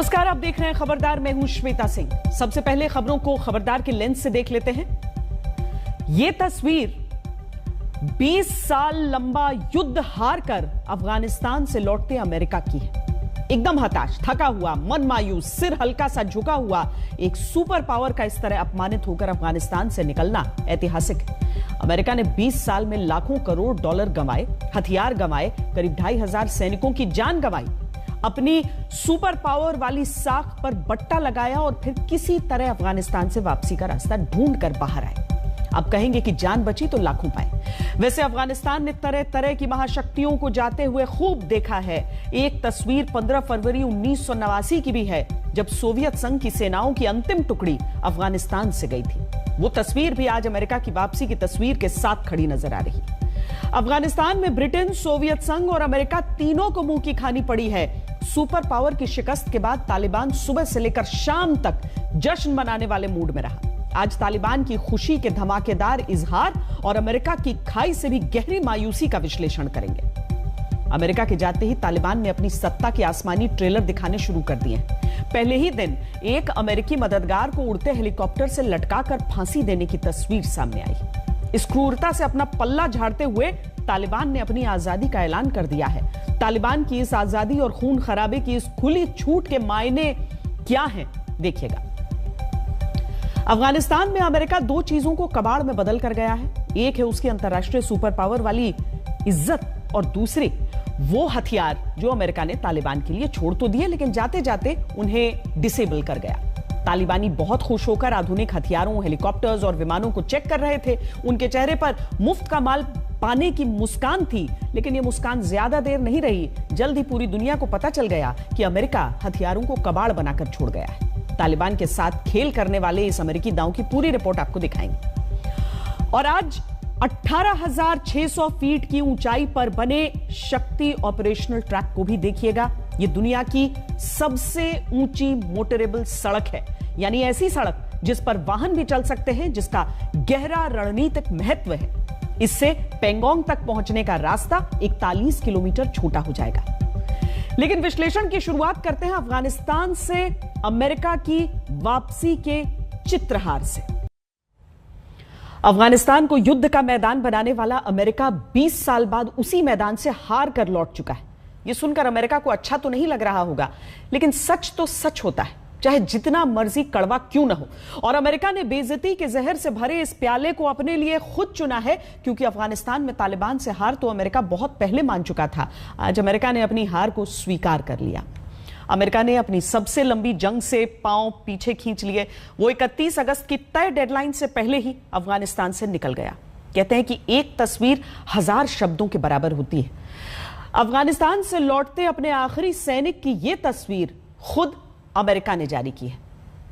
नमस्कार, आप देख रहे हैं खबरदार। मैं हूं श्वेता सिंह। सबसे पहले खबरों को खबरदार के लेंस से देख लेते हैं। यह तस्वीर 20 साल लंबा युद्ध हारकर अफगानिस्तान से लौटते अमेरिका की है। एकदम हताश, थका हुआ, मन मायूस, सिर हल्का सा झुका हुआ एक सुपर पावर का इस तरह अपमानित होकर अफगानिस्तान से निकलना ऐतिहासिक है। अमेरिका ने 20 साल में लाखों करोड़ डॉलर गंवाए, हथियार गंवाए, करीब 2,500 सैनिकों की जान गंवाई, अपनी सुपर पावर वाली साख पर बट्टा लगाया और फिर किसी तरह अफगानिस्तान से वापसी का रास्ता ढूंढ कर बाहर आए। अब कहेंगे कि जान बची तो लाखों पाए। वैसे अफगानिस्तान ने तरह तरह की महाशक्तियों को जाते हुए खूब देखा है। एक तस्वीर 15 फरवरी 1989 की भी है, जब सोवियत संघ की सेनाओं की अंतिम टुकड़ी अफगानिस्तान से गई थी। वो तस्वीर भी आज अमेरिका की वापसी की तस्वीर के साथ खड़ी नजर आ रही है। अफगानिस्तान में ब्रिटेन, सोवियत संघ और अमेरिका तीनों को मुंह की खानी पड़ी है। सुपर पावर की शिकस्त के बाद तालिबान सुबह से लेकर शाम तक जश्न मनाने वाले मूड में रहा। आज तालिबान की खुशी के धमाकेदार इजहार और अमेरिका की खाई से भी गहरी मायूसी का विश्लेषण करेंगे। अमेरिका के जाते ही तालिबान ने अपनी सत्ता के आसमानी ट्रेलर दिखाने शुरू कर दिए हैं। पहले ही दिन एक अमेरिकी मददगार को उड़ते हेलीकॉप्टर से लटकाकर फांसी देने की तस्वीर सामने आई। इस क्रूरता से अपना पल्ला झाड़ते हुए तालिबान ने अपनी आजादी का ऐलान कर दिया है। तालिबान की इस आजादी और खून खराबे की इस खुली छूट के मायने क्या हैं, देखिएगा। अफगानिस्तान में अमेरिका दो चीजों को कबाड़ में बदल कर गया है। एक है उसकी अंतर्राष्ट्रीय सुपर पावर वाली इज्जत और दूसरी वो हथियार जो अमेरिका ने तालिबान के लिए छोड़ तो दिए, लेकिन जाते जाते उन्हें डिसेबल कर गया। तालिबानी बहुत खुश होकर आधुनिक हथियारों, हेलीकॉप्टर्स और विमानों को चेक कर रहे थे। उनके चेहरे पर मुफ्त का माल पाने की मुस्कान थी, लेकिन यह मुस्कान ज्यादा देर नहीं रही। जल्द ही पूरी दुनिया को पता चल गया कि अमेरिका हथियारों को कबाड़ बनाकर छोड़ गया है। तालिबान के साथ खेल करने वाले इस अमेरिकी दांव की पूरी रिपोर्ट आपको दिखाएंगे। और आज 18,600 फीट की ऊंचाई पर बने शक्ति ऑपरेशनल ट्रैक को भी देखिएगा। यह दुनिया की सबसे ऊंची मोटरेबल सड़क है, यानी ऐसी सड़क जिस पर वाहन भी चल सकते हैं, जिसका गहरा रणनीतिक महत्व है। इससे पेंगोंग तक पहुंचने का रास्ता 41 किलोमीटर छोटा हो जाएगा। लेकिन विश्लेषण की शुरुआत करते हैं अफगानिस्तान से अमेरिका की वापसी के चित्रहार से। अफगानिस्तान को युद्ध का मैदान बनाने वाला अमेरिका 20 साल बाद उसी मैदान से हार कर लौट चुका है। यह सुनकर अमेरिका को अच्छा तो नहीं लग रहा होगा, लेकिन सच तो सच होता है, चाहे जितना मर्जी कड़वा क्यों ना हो। और अमेरिका ने बेइज्जती के जहर से भरे इस प्याले को अपने लिए खुद चुना है, क्योंकि अफगानिस्तान में तालिबान से हार तो अमेरिका बहुत पहले मान चुका था। आज अमेरिका ने अपनी हार को स्वीकार कर लिया। अमेरिका ने अपनी सबसे लंबी जंग से पांव पीछे खींच लिए। वो 31 अगस्त की तय डेडलाइन से पहले ही अफगानिस्तान से निकल गया। कहते हैं कि एक तस्वीर 1000 शब्दों के बराबर होती है। अफगानिस्तान से लौटते अपने आखिरी सैनिक की यह तस्वीर खुद अमेरिका ने जारी की है,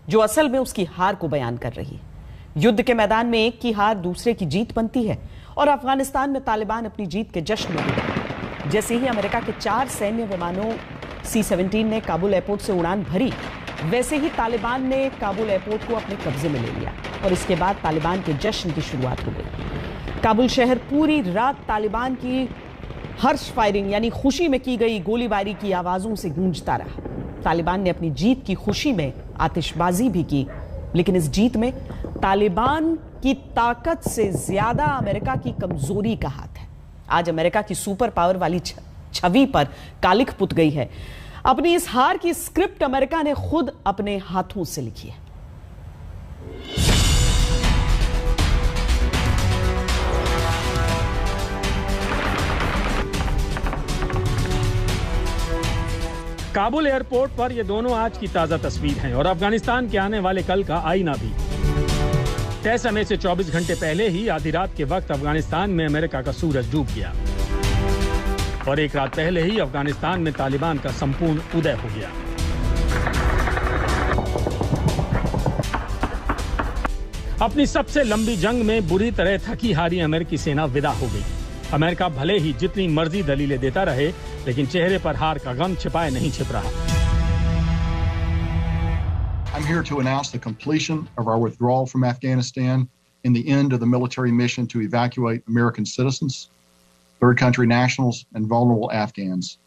जो असल में उसकी हार को बयान कर रही है। युद्ध के मैदान में एक की हार दूसरे की जीत बनती है, और अफगानिस्तान में तालिबान अपनी जीत के जश्न में है। जैसे ही अमेरिका के 4 सैन्य विमानों C-17 ने काबुल एयरपोर्ट से उड़ान भरी, वैसे ही तालिबान ने काबुल एयरपोर्ट को अपने कब्जे में ले लिया, और इसके बाद तालिबान के जश्न की शुरुआत हो गई। काबुल शहर पूरी रात तालिबान की हर्ष फायरिंग यानी खुशी में की गई गोलीबारी की आवाजों से गूंजता रहा। तालिबान ने अपनी जीत की खुशी में आतिशबाजी भी की, लेकिन इस जीत में तालिबान की ताकत से ज्यादा अमेरिका की कमजोरी का हाथ है। आज अमेरिका की सुपर पावर वाली छवि पर कालिख पुत गई है। अपनी इस हार की स्क्रिप्ट अमेरिका ने खुद अपने हाथों से लिखी है। काबुल एयरपोर्ट पर ये दोनों आज की ताजा तस्वीर हैं, और अफगानिस्तान के आने वाले कल का आईना भी। तय समय से 24 घंटे पहले ही आधी रात के वक्त अफगानिस्तान में अमेरिका का सूरज डूब गया, और एक रात पहले ही अफगानिस्तान में तालिबान का संपूर्ण उदय हो गया। अपनी सबसे लंबी जंग में बुरी तरह थकी हारी अमेरिकी सेना विदा हो गई। अमेरिका भले ही जितनी मर्जी दलीलें देता रहे, लेकिन चेहरे पर हार का गम छिपाए नहीं छिप रहा। I'm here to announce the completion of our withdrawal from Afghanistan and the end of the military mission to evacuate American citizens, third country nationals, and vulnerable Afghans.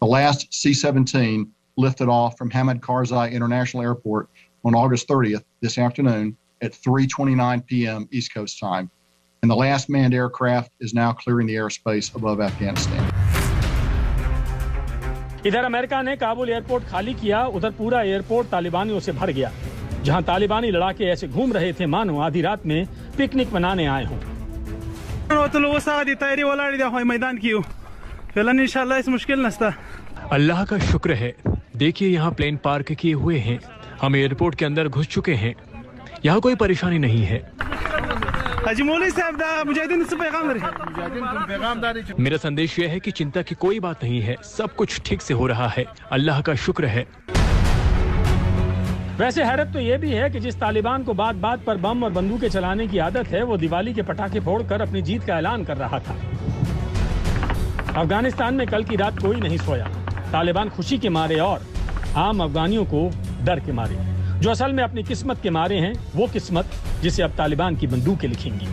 The last C-17 lifted off from Hamid Karzai International Airport on August 30th, this afternoon, at 3:29 p.m. East Coast time. And the last manned aircraft is now clearing the airspace above Afghanistan. इधर America ने Kabul airport खाली किया, उधर पूरा airport तालिबानियों से भर गया। जहां तालिबानी लड़ाके ऐसे घूम रहे थे मानो आधी रात में पिकनिक मनाने आए हों। अल्लाह का शुक्र है, देखिए यहाँ प्लेन पार्क किए हुए हैं, हम एयरपोर्ट के अंदर घुस चुके हैं, यहाँ कोई परेशानी नहीं है। मेरा संदेश यह है कि चिंता की कोई बात नहीं है, सब कुछ ठीक से हो रहा है, अल्लाह का शुक्र है। वैसे हैरत तो ये भी है कि जिस तालिबान को बात बात पर बम और बंदूकें चलाने की आदत है, वो दिवाली के पटाखे फोड़कर अपनी जीत का ऐलान कर रहा था। अफगानिस्तान में कल की रात कोई नहीं सोया, तालिबान खुशी के मारे और आम अफगानियों को डर के मारे, जो असल में अपनी किस्मत के मारे हैं, वो किस्मत जिसे अब तालिबान की बंदूकें लिखेंगी।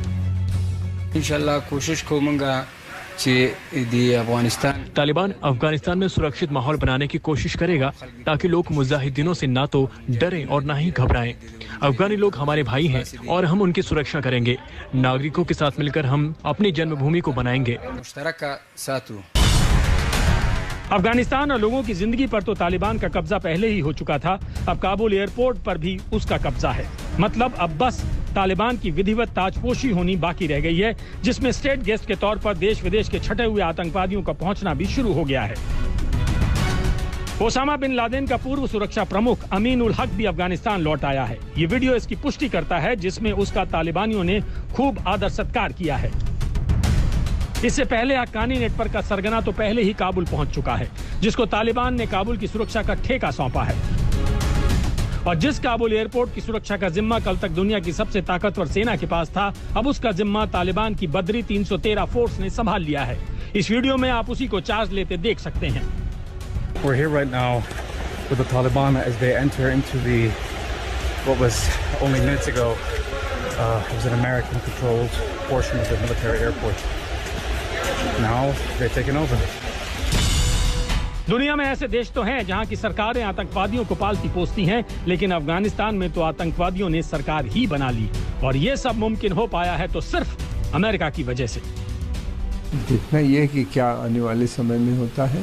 इंशाल्लाह कोशिश करूंगा तालिबान अफगानिस्तान में सुरक्षित माहौल बनाने की कोशिश करेगा ताकि लोग मुजाहिदीनों से ना तो डरें और ना ही घबराएं। अफगानी लोग हमारे भाई हैं और हम उनकी सुरक्षा करेंगे। नागरिकों के साथ मिलकर हम अपनी जन्मभूमि को बनाएंगे। अफगानिस्तान और लोगों की जिंदगी पर तो तालिबान का कब्जा पहले ही हो चुका था, अब काबुल एयरपोर्ट पर भी उसका कब्जा है। मतलब अब बस तालिबान की विधिवत ताजपोशी होनी बाकी रह गई है, जिसमें स्टेट गेस्ट के तौर पर देश विदेश के छटे हुए आतंकवादियों का पहुंचना भी शुरू हो गया है। ओसामा बिन लादेन का पूर्व सुरक्षा प्रमुख अमीन उल हक भी अफगानिस्तान लौट आया है। ये वीडियो इसकी पुष्टि करता है, जिसमें उसका तालिबानियों ने खूब आदर सत्कार किया है। इससे पहले हक्कानी नेटवर्क का सरगना तो पहले ही काबुल पहुंच चुका है, जिसको तालिबान ने काबुल की सुरक्षा का ठेका सौंपा है। और जिस काबुल एयरपोर्ट की सुरक्षा का जिम्मा कल तक दुनिया की सबसे ताकतवर सेना के पास था, अब उसका जिम्मा तालिबान की बदरी 313 फोर्स ने संभाल लिया है। इस वीडियो में आप उसी को चार्ज लेते देख सकते हैं। We're here right now with the Taliban as they enter into what was only minutes ago was an American-controlled portion of the military airport. Now they're taking over. दुनिया में ऐसे देश तो हैं जहां की सरकारें आतंकवादियों को पालती पोसती हैं, लेकिन अफगानिस्तान में तो आतंकवादियों ने सरकार ही बना ली, और ये सब मुमकिन हो पाया है तो सिर्फ अमेरिका की वजह से। देखना ये है कि क्या आने वाले समय में होता है,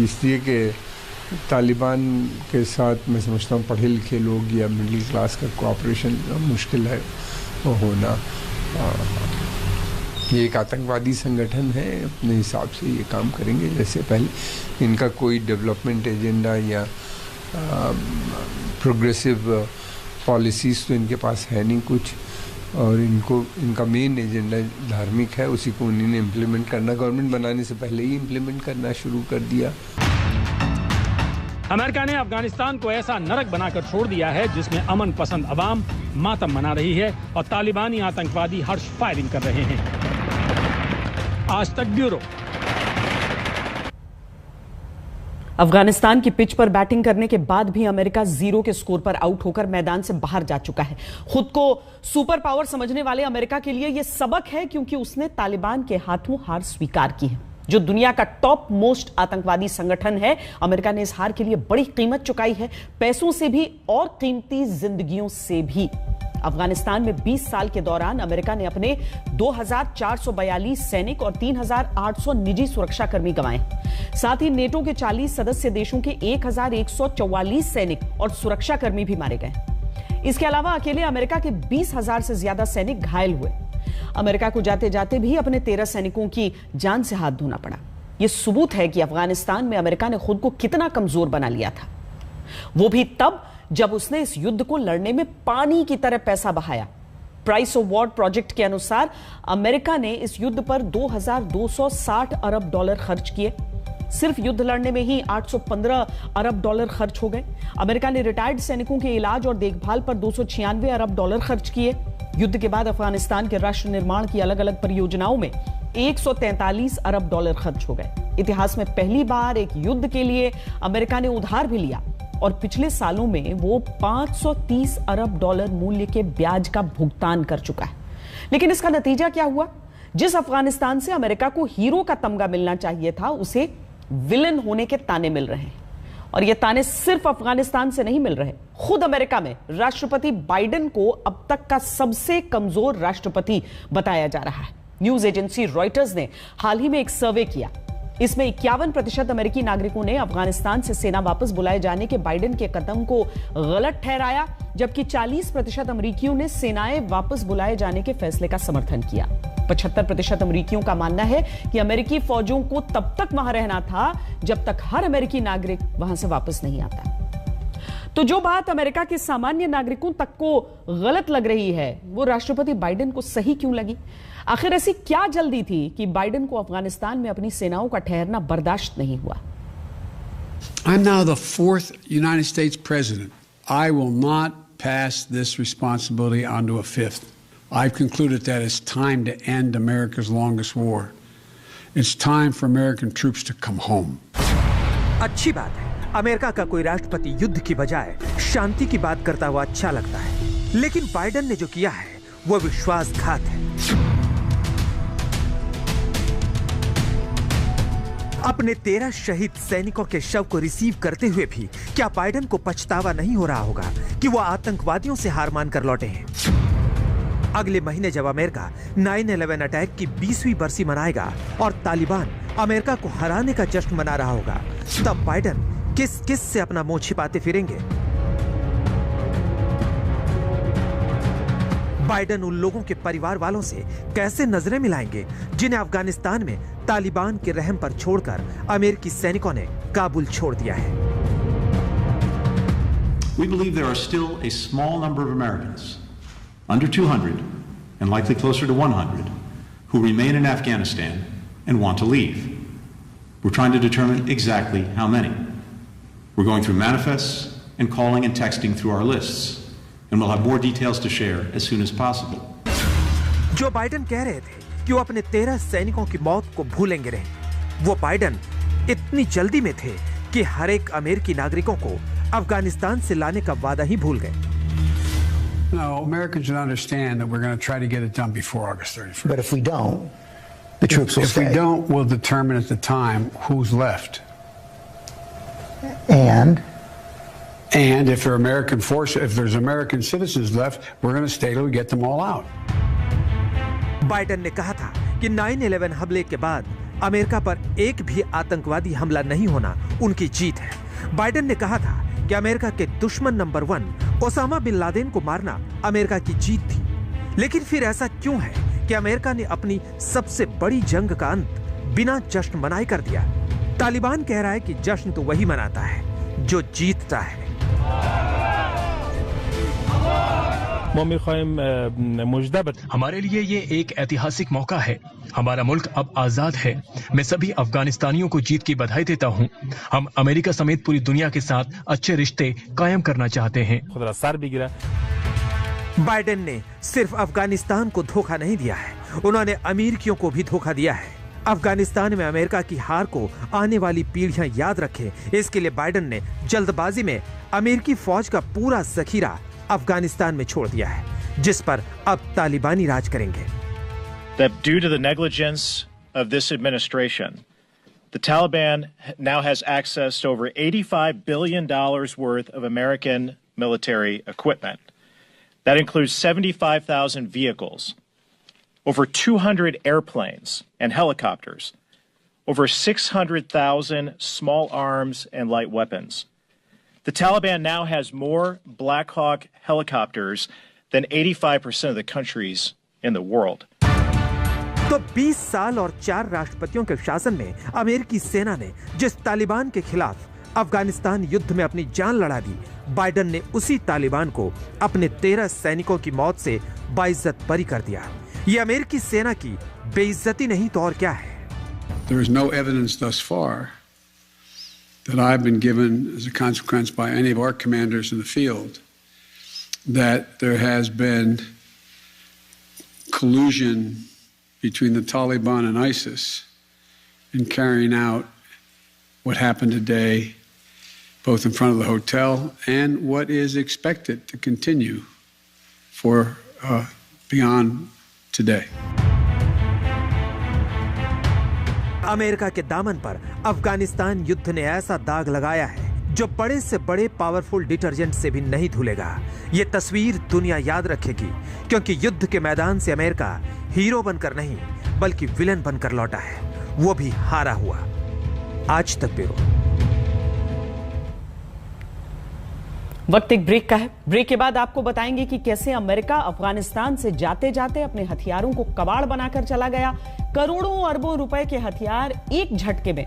इसलिए कि तालिबान के साथ मैं समझता हूँ पढ़े लिखे लोग या मिडिल क्लास का कोऑपरेशन मुश्किल है वो होना। ये एक आतंकवादी संगठन है, अपने हिसाब से ये काम करेंगे जैसे पहले। इनका कोई डेवलपमेंट एजेंडा या प्रोग्रेसिव पॉलिसीज़ तो इनके पास है नहीं कुछ, और इनका मेन एजेंडा धार्मिक है, उसी को उन्होंने इम्प्लीमेंट करना, गवर्नमेंट बनाने से पहले ही इम्प्लीमेंट करना शुरू कर दिया। अमेरिका ने अफगानिस्तान को ऐसा नरक बनाकर छोड़ दिया है जिसमें अमन पसंद अवाम मातम मना रही है और तालिबानी आतंकवादी हर्ष फायरिंग कर रहे हैं। आज तक ब्यूरो। अफगानिस्तान की पिच पर बैटिंग करने के बाद भी अमेरिका 0 के स्कोर पर आउट होकर मैदान से बाहर जा चुका है। खुद को सुपर पावर समझने वाले अमेरिका के लिए यह सबक है, क्योंकि उसने तालिबान के हाथों हार स्वीकार की है, जो दुनिया का टॉप मोस्ट आतंकवादी संगठन है। अमेरिका ने इस हार के लिए बड़ी कीमत चुकाई है, पैसों से भी और कीमती जिंदगियों से भी। अफगानिस्तान में 20 साल के दौरान अमेरिका ने अपने 2442 सैनिक और 3800 निजी सुरक्षाकर्मी गंवाए। साथ ही नेटो के 40 सदस्य देशों के 1144 सैनिक और सुरक्षाकर्मी भी मारे गए। इसके अलावा अकेले अमेरिका के 20,000 से ज्यादा सैनिक घायल हुए। अमेरिका को जाते जाते भी अपने 13 सैनिकों की जान से हाथ धोना पड़ा। यह सबूत है कि अफगानिस्तान में अमेरिका ने खुद को कितना कमजोर बना लिया था, वो भी तब जब उसने इस युद्ध को लड़ने में पानी की तरह पैसा बहाया। प्राइस ऑफ वॉर प्रोजेक्ट के अनुसार अमेरिका ने इस युद्ध पर 2260 अरब डॉलर खर्च किए। सिर्फ युद्ध लड़ने में ही 815 अरब डॉलर खर्च हो गए। अमेरिका ने रिटायर्ड सैनिकों के इलाज और देखभाल पर 296 अरब डॉलर खर्च किए। युद्ध के बाद अफगानिस्तान के राष्ट्र निर्माण की अलग अलग परियोजनाओं में 143 अरब डॉलर खर्च हो गए। इतिहास में पहली बार एक युद्ध के लिए अमेरिका ने उधार भी लिया, और पिछले सालों में वो 530 अरब डॉलर मूल्य के ब्याज का भुगतान कर चुका है। लेकिन इसका नतीजा क्या हुआ? जिस अफगानिस्तान से अमेरिका को हीरो का तमगा मिलना चाहिए था, उसे विलन होने के ताने मिल रहे हैं। और ये ताने सिर्फ अफगानिस्तान से नहीं मिल रहे। खुद अमेरिका में राष्ट्रपति बाइडेन को अब तक का सबसे कमजोर राष्ट्रपति बताया जा रहा है। न्यूज एजेंसी रॉयटर्स ने हाल ही में एक सर्वे किया। इसमें 51% अमेरिकी नागरिकों ने अफगानिस्तान से सेना वापस बुलाए जाने के बाइडेन के कदम को गलत ठहराया, जबकि 40% अमेरिकियों ने सेनाएं वापस बुलाए जाने के फैसले का समर्थन किया। 75% अमेरिकियों का मानना है कि अमेरिकी फौजों को तब तक वहां रहना था जब तक हर अमेरिकी नागरिक वहां से वापस नहीं आता। तो जो बात अमेरिका के सामान्य नागरिकों तक को गलत लग रही है, वो राष्ट्रपति बाइडेन को सही क्यों लगी? आखिर ऐसी क्या जल्दी थी कि बाइडेन को अफगानिस्तान में अपनी सेनाओं का ठहरना बर्दाश्त नहीं हुआ? I'm now the 4th United States president. I will not pass this responsibility on to a 5th. I've concluded that it's time to end America's longest war. It's time for American troops to come home. अच्छी बात है, America का कोई राष्ट्रपति युद्ध की बजाय शांति की बात करता हुआ अच्छा लगता है, लेकिन बाइडेन ने जो किया है वो विश्वासघात है। अपने 13 शहीद सैनिकों के शव को रिसीव करते हुए भी क्या बाइडेन को पछतावा नहीं हो रहा होगा कि वो आतंकवादियों से हार मानकर लौटे हैं? अगले महीने जब अमेरिका 9/11 अटैक की 20वीं बरसी मनाएगा और तालिबान अमेरिका को हराने का जश्न मना रहा होगा, तब बाइडेन किस किस से अपना मुंह छिपाते फिरेंगे? बाइडेन उन लोगों के परिवार वालों से कैसे नजरें मिलाएंगे जिन्हें अफगानिस्तान में तालिबान के रहम पर छोड़कर अमेरिकी सैनिकों ने काबुल छोड़ दिया है? We believe there are still a small number of Americans, under 200 and likely closer to 100, who remain in Afghanistan and want to leave. We're trying to determine exactly how many. We're going through manifests and calling and texting through our lists, and we'll have more details to share as soon as possible. Joe Biden कह रहे थे कि वो अपने 13 सैनिकों की मौत को भूलेंगे नहीं, वो बाइडेन इतनी जल्दी में थे कि हर एक अमेरिकी नागरिकों को अफगानिस्तान से लाने का वादा ही भूल गए। No, Americans should understand that we're going to try to get it done before August 31st. But if we don't, the troops will stay. If we don't, we'll determine at the time who's left. And if there are American forces, if there's American citizens left, we're going to stay till we get them all out. Biden ने कहा था कि 9/11 हमले के बाद America पर एक भी आतंकवादी हमला नहीं होना उनकी जीत है। बाइडेन ने कहा था कि अमेरिका के दुश्मन नंबर 1 ओसामा बिन लादेन को मारना अमेरिका की जीत थी। लेकिन फिर ऐसा क्यों है कि अमेरिका ने अपनी सबसे बड़ी जंग का अंत बिना जश्न मनाए कर दिया? तालिबान कह रहा है कि जश्न तो वही मनाता है जो जीतता है। हमारे लिए ये एक ऐतिहासिक मौका है। हमारा मुल्क अब आजाद है। मैं सभी अफगानिस्तानियों को जीत की बधाई देता हूँ। हम अमेरिका समेत पूरी दुनिया के साथ अच्छे रिश्ते कायम करना चाहते हैं। बाइडेन ने सिर्फ अफगानिस्तान को धोखा नहीं दिया है, उन्होंने अमेरिकियों को भी धोखा दिया है। अफगानिस्तान में अमेरिका की हार को आने वाली पीढ़ियां याद रखें, इसके लिए बाइडेन ने जल्दबाजी में अमेरिकी फौज का पूरा जखीरा अफगानिस्तान में छोड़ दिया है, जिस पर अब तालिबानी राज करेंगे। That due to the negligence of this administration, the Taliban now has access to over $85 billion worth of American military equipment. That includes 75,000 vehicles, over 200 airplanes and helicopters, over 600,000 small arms and light weapons. The Taliban now has more Black Hawk helicopters than 85% of the countries in the world. तो 20 साल और 4 राष्ट्रपतियों के शासन में अमेरिकी सेना ने जिस तालिबान के खिलाफ अफगानिस्तान युद्ध में अपनी जान लड़ा दी, बाइडेन ने उसी तालिबान को अपने 13 सैनिकों की मौत से बाइज्जत बरी कर दिया। ये अमेरिकी सेना की बेइज्जती नहीं तो और क्या है? There is no evidence thus far that I've been given as a consequence by any of our commanders in the field that there has been collusion between the Taliban and ISIS in carrying out what happened today, both in front of the hotel and what is expected to continue for beyond today. America के दामन पर अफगानिस्तान युद्ध ने ऐसा दाग लगाया है जो बड़े से बड़े पावरफुल डिटर्जेंट से भी नहीं धुलेगा। ये तस्वीर दुनिया याद रखेगी, क्योंकि युद्ध के मैदान से अमेरिका हीरो बनकर नहीं बल्कि विलन बनकर लौटा है, वो भी हारा हुआ। आज तक ब्यूरो। वक्त एक ब्रेक का है। ब्रेक के बाद आपको बताएंगे कि कैसे अमेरिका अफगानिस्तान से जाते जाते अपने हथियारों को कबाड़ बनाकर चला गया। करोड़ों अरबों रुपए के हथियार एक झटके में।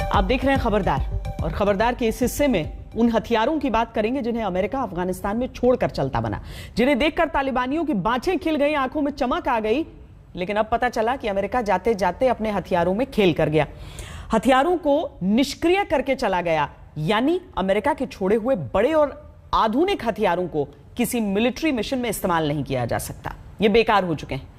आप देख रहे हैं खबरदार, और खबरदार के इस हिस्से में उन हथियारों की बात करेंगे जिन्हें अमेरिका अफगानिस्तान में छोड़कर चलता बना, जिन्हें देखकर तालिबानियों की बाँछें खिल गई, आंखों में चमक आ गई। लेकिन अब पता चला कि अमेरिका जाते जाते अपने हथियारों में खेल कर गया, हथियारों को निष्क्रिय करके चला गया। यानी अमेरिका के छोड़े हुए बड़े और आधुनिक हथियारों को किसी मिलिट्री मिशन में इस्तेमाल नहीं किया जा सकता, ये बेकार हो चुके हैं।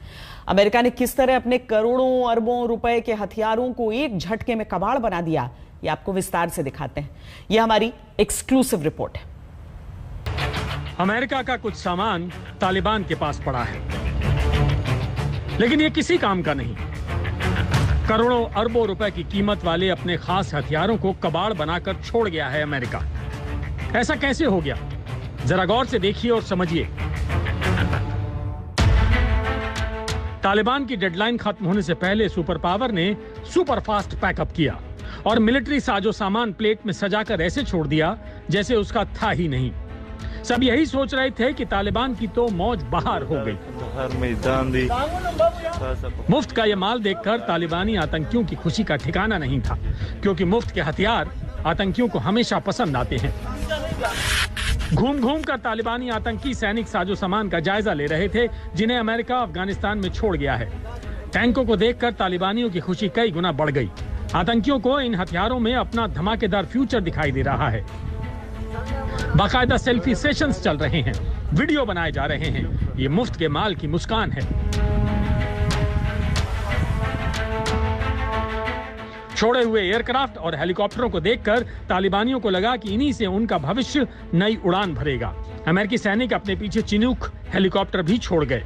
अमेरिका ने किस तरह अपने करोड़ों अरबों रुपए के हथियारों को एक झटके में कबाड़ बना दिया, ये आपको विस्तार से दिखाते हैं। यह हमारी एक्सक्लूसिव रिपोर्ट है। अमेरिका का कुछ सामान तालिबान के पास पड़ा है, लेकिन ये किसी काम का नहीं। करोड़ों अरबों रुपए की कीमत वाले अपने खास हथियारों को कबाड़ बनाकर छोड़ गया है अमेरिका। ऐसा कैसे हो गया, जरा गौर से देखिए और समझिए। तालिबान की डेडलाइन खत्म होने से पहले सुपर पावर ने सुपर फास्ट पैकअप किया और मिलिट्री साजो सामान प्लेट में सजाकर ऐसे छोड़ दिया जैसे उसका था ही नहीं। सब यही सोच रहे थे कि तालिबान की तो मौज बहार हो गई। मुफ्त का यह माल देखकर तालिबानी आतंकियों की खुशी का ठिकाना नहीं था, क्योंकि मुफ्त के हथियार आतंकियों को हमेशा पसंद आते हैं। घूम घूम कर तालिबानी आतंकी सैनिक साजो सामान का जायजा ले रहे थे, जिन्हें अमेरिका अफगानिस्तान में छोड़ गया है। टैंकों को देखकर तालिबानियों की खुशी कई गुना बढ़ गई। आतंकियों को इन हथियारों में अपना धमाकेदार फ्यूचर दिखाई दे रहा है। बाकायदा सेल्फी सेशंस चल रहे हैं, वीडियो बनाए जा रहे हैं। ये मुफ्त के माल की मुस्कान है। छोड़े हुए एयरक्राफ्ट और हेलीकॉप्टरों को देखकर तालिबानियों को लगा कि इन्हीं से उनका भविष्य नई उड़ान भरेगा। अमेरिकी सैनिक अपने पीछे चिनूक हेलीकॉप्टर भी छोड़ गए।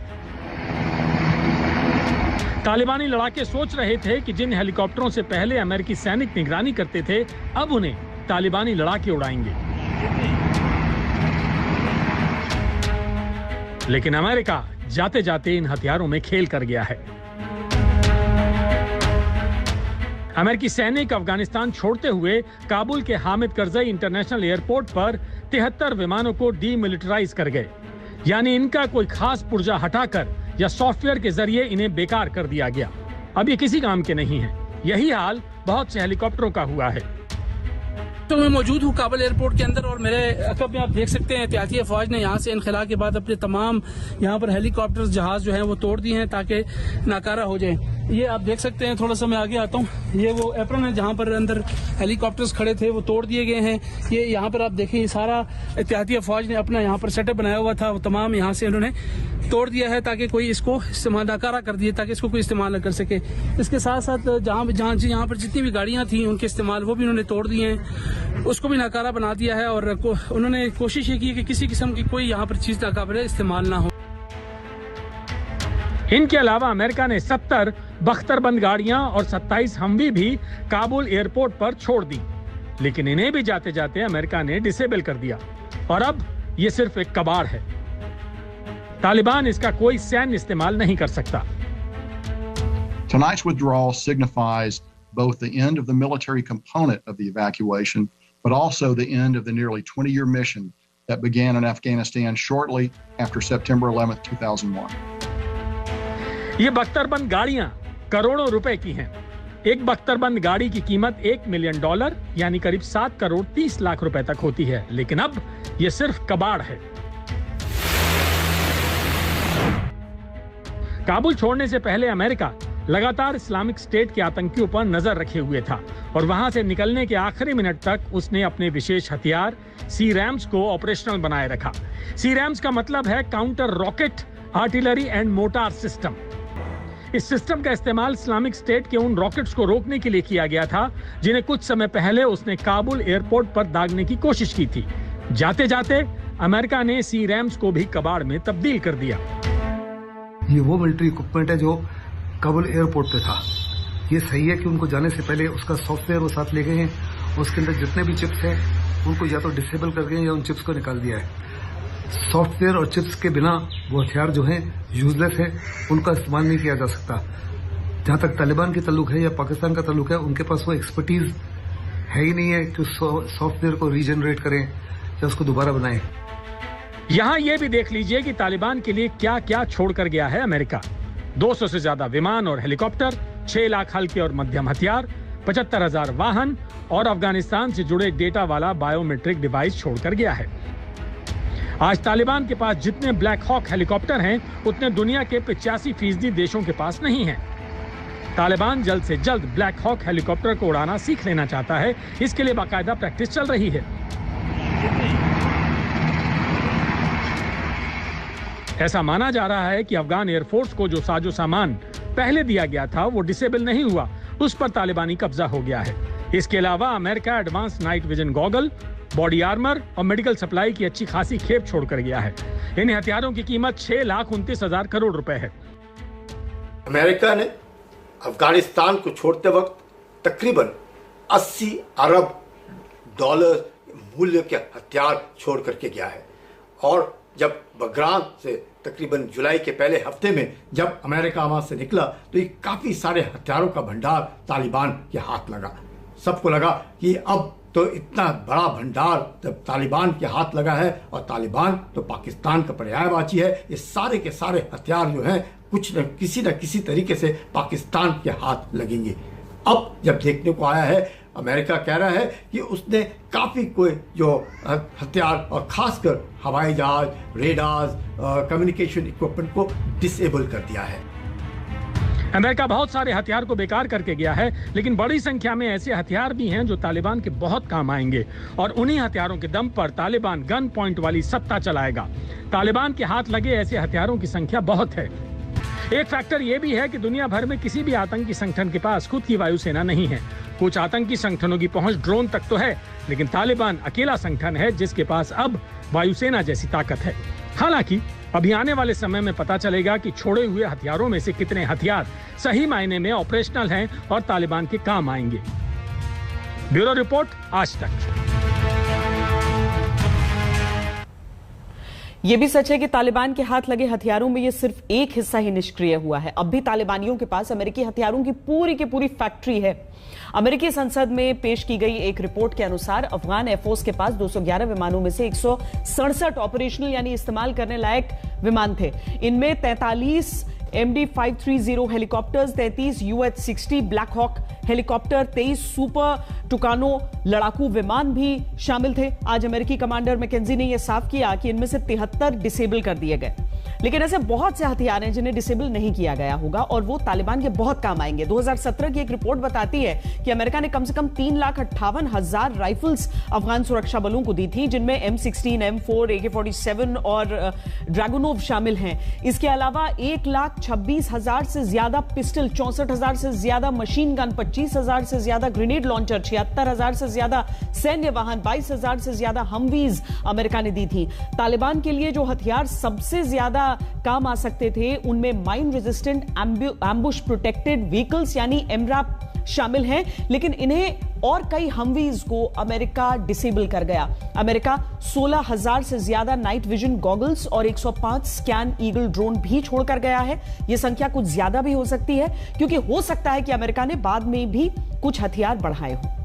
तालिबानी लड़ाके सोच रहे थे कि जिन हेलीकॉप्टरों से पहले अमेरिकी सैनिक निगरानी करते थे, अब उन्हें तालिबानी लड़ाके उड़ाएंगे। लेकिन अमेरिका जाते जाते इन हथियारों में खेल कर गया है। अमेरिकी सैनिक अफगानिस्तान छोड़ते हुए काबुल के हामिद करजई इंटरनेशनल एयरपोर्ट पर 73 विमानों को डीमिलिटराइज कर गए। यानी इनका कोई खास पुर्जा हटाकर या सॉफ्टवेयर के जरिए इन्हें बेकार कर दिया गया। अब ये किसी काम के नहीं है। यही हाल बहुत से हेलीकॉप्टरों का हुआ है। तो मैं मौजूद हूँ काबुल एयरपोर्ट के अंदर, और मेरे अकब में आप देख सकते हैं एहतियाती अफवाज ने यहाँ से इनखला के बाद अपने तमाम यहाँ पर हेलीकॉप्टर जहाज जो हैं वो तोड़ दिए हैं ताकि नाकारा हो जाए। ये आप देख सकते हैं, थोड़ा सा मैं आगे आता हूँ, ये वो एप्रन है जहाँ पर अंदर हेलीकॉप्टर्स खड़े थे, वो तोड़ दिए गए हैं। ये यहाँ पर आप देखें, सारा एहतियाती अफवाज ने अपना यहाँ पर सेटअप बनाया हुआ था, वो तमाम यहाँ से उन्होंने तोड़ दिया है ताकि कोई इसको इस्तेमाल नाकारा कर दिए, ताकि इसको कोई इस्तेमाल न कर सके। इसके साथ साथ जहाँ पर जितनी भी गाड़ियाँ थी उनके इस्तेमाल वो भी उन्होंने तोड़ दिए हैं, उसको भी नाकारा बना दिया है। और उन्होंने कोशिश ये की कि किसी किस्म की कोई यहाँ पर चीज नाकाबिले इस्तेमाल ना हो। इनके अलावा अमेरिका ने 70 बख्तरबंद गाड़ियां और 27 हमवी भी काबुल एयरपोर्ट पर छोड़ दी, लेकिन इन्हें भी जाते जाते अमेरिका ने डिसेबल कर दिया और अब ये सिर्फ एक कबाड़ है। तालिबान इसका कोई सैन्य इस्तेमाल नहीं कर सकता। Tonight's withdrawal signifies both the end of the military component of the evacuation, but also the end of the nearly 20-year mission that began in Afghanistan shortly after September 11th, 2001. ये बख्तरबंद गाड़ियां करोड़ों रुपए की हैं। एक बख्तरबंद गाड़ी की कीमत $1 मिलियन यानी करीब 7 करोड़ 30 लाख रुपए तक होती है, लेकिन अब ये सिर्फ कबाड़ है। काबुल छोड़ने से पहले अमेरिका लगातार इस्लामिक स्टेट के आतंकियों पर नजर रखे हुए था और वहां से निकलने के आखिरी मिनट तक उसने अपने विशेष हथियार सी-रैम्स को ऑपरेशनल बनाए रखा। सी-रैम्स का मतलब है counter rocket artillery and mortar system. इस सिस्टम का इस्तेमाल इस्लामिक स्टेट के उन रॉकेट्स को रोकने के लिए किया गया था जिन्हें कुछ समय पहले उसने काबुल एयरपोर्ट पर दागने की कोशिश की थी। जाते जाते अमेरिका ने सी-रैम्स को भी कबाड़ में तब्दील कर दिया। ये वो मिलिट्री इक्विपमेंट है जो काबुल एयरपोर्ट पे था। ये सही है कि उनको जाने से पहले उसका सॉफ्टवेयर वो साथ ले गए हैं, उसके अंदर जितने भी चिप्स हैं उनको या तो डिसेबल कर गए या उन चिप्स को निकाल दिया है। सॉफ्टवेयर और चिप्स के बिना वो हथियार जो हैं यूजलेस है, उनका इस्तेमाल नहीं किया जा सकता। जहां तक तालिबान के ताल्लुक है या पाकिस्तान का ताल्लुक है, उनके पास वो एक्सपर्टीज है ही नहीं है कि सॉफ्टवेयर को रीजनरेट करें या उसको दोबारा बनाएं। यहां यह भी देख लीजिए कि तालिबान के लिए क्या क्या छोड़कर गया है अमेरिका। 200 से ज्यादा विमान और हेलीकॉप्टर, 6 लाख हल्के और मध्यम हथियार, 75,000 वाहन और अफगानिस्तान से जुड़े डेटा वाला बायोमेट्रिक डिवाइस छोड़कर गया है। आज तालिबान के पास जितने ब्लैक हॉक हेलीकॉप्टर हैं, उतने दुनिया के 85% देशों के पास नहीं हैं। तालिबान जल्द से जल्द ब्लैक हॉक हेलीकॉप्टर को उड़ाना सीख लेना चाहता है। इसके लिए बाकायदा प्रैक्टिस चल रही है। ऐसा माना जा रहा है कि अफगान एयरफोर्स को जो साजो सामान पहले दिया गया था वो डिसेबल नहीं हुआ, उस पर तालिबानी कब्जा हो गया है। इसके अलावा America advance night vision goggle, body armour और मेडिकल सप्लाई की अच्छी खासी खेप छोड़कर गया है। इन हथियारों की कीमत 6,29,000 करोड़ रुपए है। अमेरिका ने अफगानिस्तान को छोड़ते वक्त तकरीबन 80 अरब डॉलर मूल्य के हथियार छोड़ करके गया है। और जब बगरान से तकरीबन जुलाई के पहले हफ्ते में जब अमेरिका वहां से निकला तो ये काफी सारे हथियारों का भंडार तालिबान के हाथ लगा। सबको लगा कि अब तो इतना बड़ा भंडार जब तालिबान के हाथ लगा है, और तालिबान तो पाकिस्तान का पर्यायवाची है, ये सारे के सारे हथियार जो हैं कुछ न किसी तरीके से पाकिस्तान के हाथ लगेंगे। अब जब देखने को आया है, अमेरिका कह रहा है कि उसने काफी कोई जो हथियार और खासकर हवाई जहाज, रेडार्स, कम्युनिकेशन इक्विपमेंट को डिसेबल कर दिया है। अमेरिका बहुत सारे हथियार को बेकार करके गया है, लेकिन बड़ी संख्या में ऐसे हथियार भी हैं जो तालिबान के बहुत काम आएंगे, और उन्हीं हथियारों के दम पर तालिबान गन पॉइंट वाली सत्ता चलाएगा। तालिबान के हाथ लगे ऐसे हथियारों की संख्या बहुत है। एक फैक्टर यह भी है कि दुनिया भर में किसी भी आतंकी संगठन के पास खुद की वायुसेना नहीं है। कुछ आतंकी संगठनों की पहुंच ड्रोन तक तो है, लेकिन तालिबान अकेला संगठन है जिसके पास अब वायुसेना जैसी ताकत है। हालांकि अभी आने वाले समय में पता चलेगा कि छोड़े हुए हथियारों में से कितने हथियार सही मायने में ऑपरेशनल हैं और तालिबान के काम आएंगे। ब्यूरो रिपोर्ट, आज तक। यह भी सच है कि तालिबान के हाथ लगे हथियारों में यह सिर्फ एक हिस्सा ही निष्क्रिय हुआ है। अब भी तालिबानियों के पास अमेरिकी हथियारों की पूरी फैक्ट्री है। अमेरिकी संसद में पेश की गई एक रिपोर्ट के अनुसार अफगान एयरफोर्स के पास 211 विमानों में से 167 ऑपरेशनल यानी इस्तेमाल करने लायक विमान थे। इनमें 43 MD-530 helicopters, 33 UH-60 Black Hawk helicopter, 23 Super Tucano लड़ाकू विमान भी शामिल थे। आज अमेरिकी कमांडर मैकेंजी ने यह साफ किया कि इनमें से 73 डिसेबल कर दिए गए, लेकिन ऐसे बहुत से हथियार हैं जिन्हें डिसेबल नहीं किया गया होगा और वो तालिबान के बहुत काम आएंगे। 2017 की एक रिपोर्ट बताती है कि अमेरिका ने कम से कम 3,58,000 राइफल्स अफगान सुरक्षा बलों को दी थी, जिनमें M16, M4, AK-47 और ड्रैगनोव शामिल हैं। इसके अलावा 1,26,000 से ज्यादा पिस्टल, 64,000 से ज्यादा मशीन गन, 25,000 से ज्यादा ग्रेनेड लॉन्चर, 76,000 से ज्यादा सैन्य वाहन, 22,000 से ज्यादा हमवीज अमेरिका ने दी थी। तालिबान के लिए जो हथियार सबसे ज्यादा काम आ सकते थे उनमें mine resistant ambush protected vehicles यानी एमरैप शामिल हैं, लेकिन इन्हें और कई हमवीज को अमेरिका डिसेबल कर गया। अमेरिका 16,000 से ज्यादा नाइट विजन गॉगल्स और 105 स्कैन ईगल ड्रोन भी छोड़कर गया है। यह संख्या कुछ ज्यादा भी हो सकती है, क्योंकि हो सकता है कि अमेरिका ने बाद में भी कुछ हथियार बढ़ाए हों।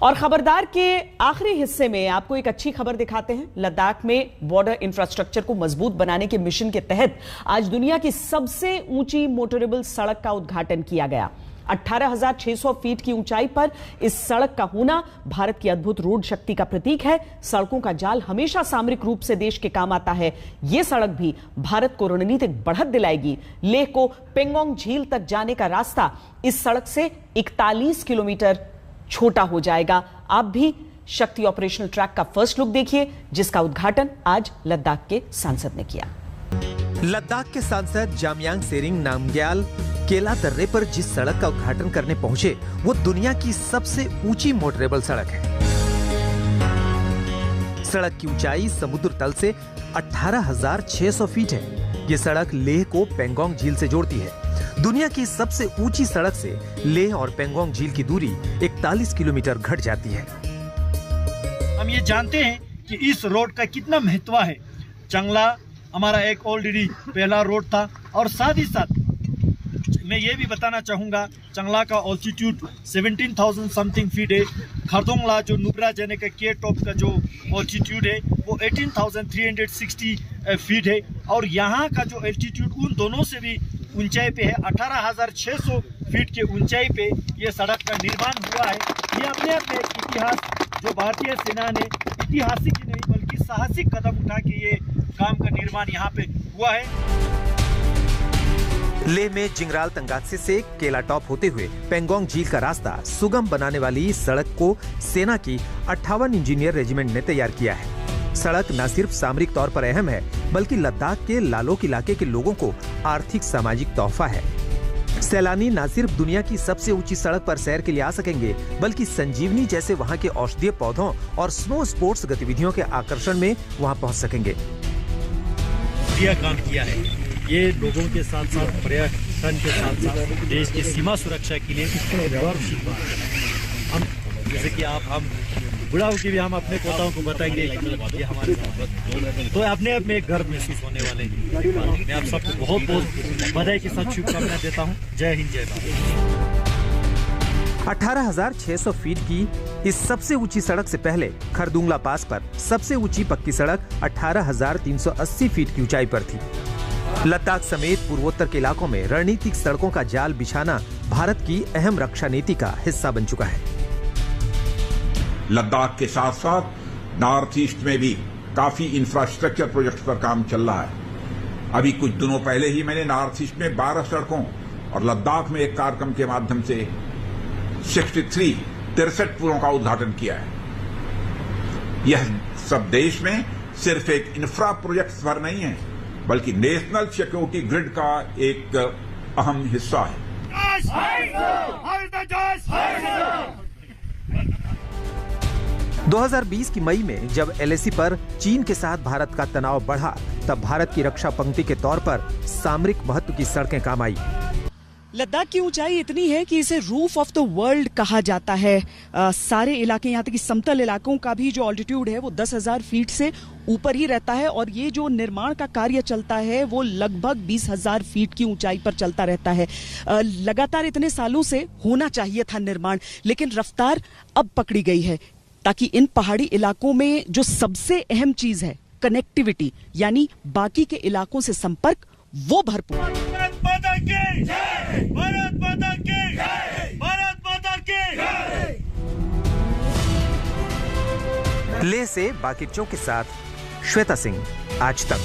और खबरदार के आखिरी हिस्से में आपको एक अच्छी खबर दिखाते हैं। लद्दाख में बॉर्डर इंफ्रास्ट्रक्चर को मजबूत बनाने के मिशन के तहत आज दुनिया की सबसे ऊंची मोटरेबल सड़क का उद्घाटन किया गया। 18,600 फीट की ऊंचाई पर इस सड़क का होना भारत की अद्भुत रोड शक्ति का प्रतीक है। सड़कों का जाल हमेशा सामरिक रूप से देश के काम आता है। यह सड़क भी भारत को रणनीतिक बढ़त दिलाएगी। लेह को पेंगोंग झील तक जाने का रास्ता इस सड़क से 41 किलोमीटर छोटा हो जाएगा। आप भी शक्ति ऑपरेशनल ट्रैक का फर्स्ट लुक देखिए, जिसका उद्घाटन आज लद्दाख के सांसद ने किया। लद्दाख के सांसद जामयांग सेरिंग नामग्याल केला दर्रे पर जिस सड़क का उद्घाटन करने पहुंचे, वो दुनिया की सबसे ऊंची मोटरेबल सड़क है। सड़क की ऊंचाई समुद्र तल से 18,600 फीट है। ये सड़क लेह को पेंगोंग झील से जोड़ती है। दुनिया की सबसे ऊंची सड़क से लेह और पेंगोंग झील की दूरी 41 किलोमीटर घट जाती है। हम ये जानते हैं कि इस रोड का कितना महत्व है। चंगला हमारा एक ऑलरेडी पहला रोड था, और साथ ही साथ मैं ये भी बताना चाहूँगा, चंगला का ऑल्टीट्यूड 17,000 समथिंग फीट है। खरदोंगला जो नुब्रा जाने का के टॉप का जो ऑल्टीट्यूड है वो 18,360 फीट है, और यहाँ का जो एल्टीट्यूड उन दोनों से भी ऊंचाई पे है। 18,600 फीट के ऊंचाई पे ये सड़क का निर्माण हुआ है। ये अपने आप में एक इतिहास, जो भारतीय सेना ने ऐतिहासिक ही नहीं बल्कि साहसिक कदम उठा के ये काम का निर्माण यहाँ पे हुआ है। लेह में जिंगराल तंगात्से से केला टॉप होते हुए पेंगोंग झील का रास्ता सुगम बनाने वाली इस सड़क को सेना की 58 इंजीनियर रेजिमेंट ने तैयार किया है। सड़क न सिर्फ सामरिक तौर पर अहम है, बल्कि लद्दाख के लालोक इलाके के लोगों को आर्थिक सामाजिक तोहफा है। सैलानी न सिर्फ दुनिया की सबसे ऊंची सड़क पर सैर के लिए आ सकेंगे, बल्कि संजीवनी जैसे वहाँ के औषधीय पौधों और स्नो स्पोर्ट्स गतिविधियों के आकर्षण में वहाँ पहुँच सकेंगे। काम किया है ये लोगों के साथ साथ पर्यटन के साथ साथ देश की सीमा सुरक्षा के लिए गौरव की बात है। हम जैसे कि हम बुढ़ा होकर भी हम अपने पोताओं को बताएंगे ये हमारे साथ, तो अपने आप में एक गर्व महसूस होने वाले हैं। मैं आप सबको बहुत बहुत बधाई के साथ शुभकामनाएं देता हूँ। जय हिंद, जय भारत। 18,600 फीट की इस सबसे ऊंची सड़क से पहले खरदुंगला पास पर सबसे ऊंची पक्की सड़क 18,380 फीट की ऊंचाई पर थी। लद्दाख समेत पूर्वोत्तर के इलाकों में रणनीतिक सड़कों का जाल बिछाना भारत की अहम रक्षा नीति का हिस्सा बन चुका है। लद्दाख के साथ साथ नॉर्थ ईस्ट में भी काफी इंफ्रास्ट्रक्चर प्रोजेक्ट पर काम चल रहा है। अभी कुछ दिनों पहले ही मैंने नॉर्थ ईस्ट में 12 सड़कों और लद्दाख में एक कार्यक्रम के माध्यम से 63 पुलों का उद्घाटन किया है। यह सब देश में सिर्फ एक इंफ्रा प्रोजेक्ट पर नहीं है, बल्कि नेशनल सिक्योरिटी ग्रिड का एक अहम हिस्सा है। 2020 की मई में जब LAC पर चीन के साथ भारत का तनाव बढ़ा, तब भारत की रक्षा पंक्ति के तौर पर सामरिक महत्व की सड़कें काम आई। लद्दाख की ऊंचाई इतनी है कि इसे रूफ ऑफ द वर्ल्ड कहा जाता है। सारे इलाके, यहाँ तक कि समतल इलाकों का भी जो ऑल्टीट्यूड है वो 10,000 फीट से ऊपर ही रहता है, और ये जो निर्माण का कार्य चलता है वो लगभग 20,000 फीट की ऊंचाई पर चलता रहता है। लगातार इतने सालों से होना चाहिए था निर्माण, लेकिन रफ्तार अब पकड़ी गई है, ताकि इन पहाड़ी इलाकों में जो सबसे अहम चीज है कनेक्टिविटी, यानी बाकी के इलाकों से संपर्क, वो भरपूर। भारत माता की जय, भारत माता की जय, भारत माता की जय। लेह से बाकिरचों के साथ श्वेता सिंह, आज तक।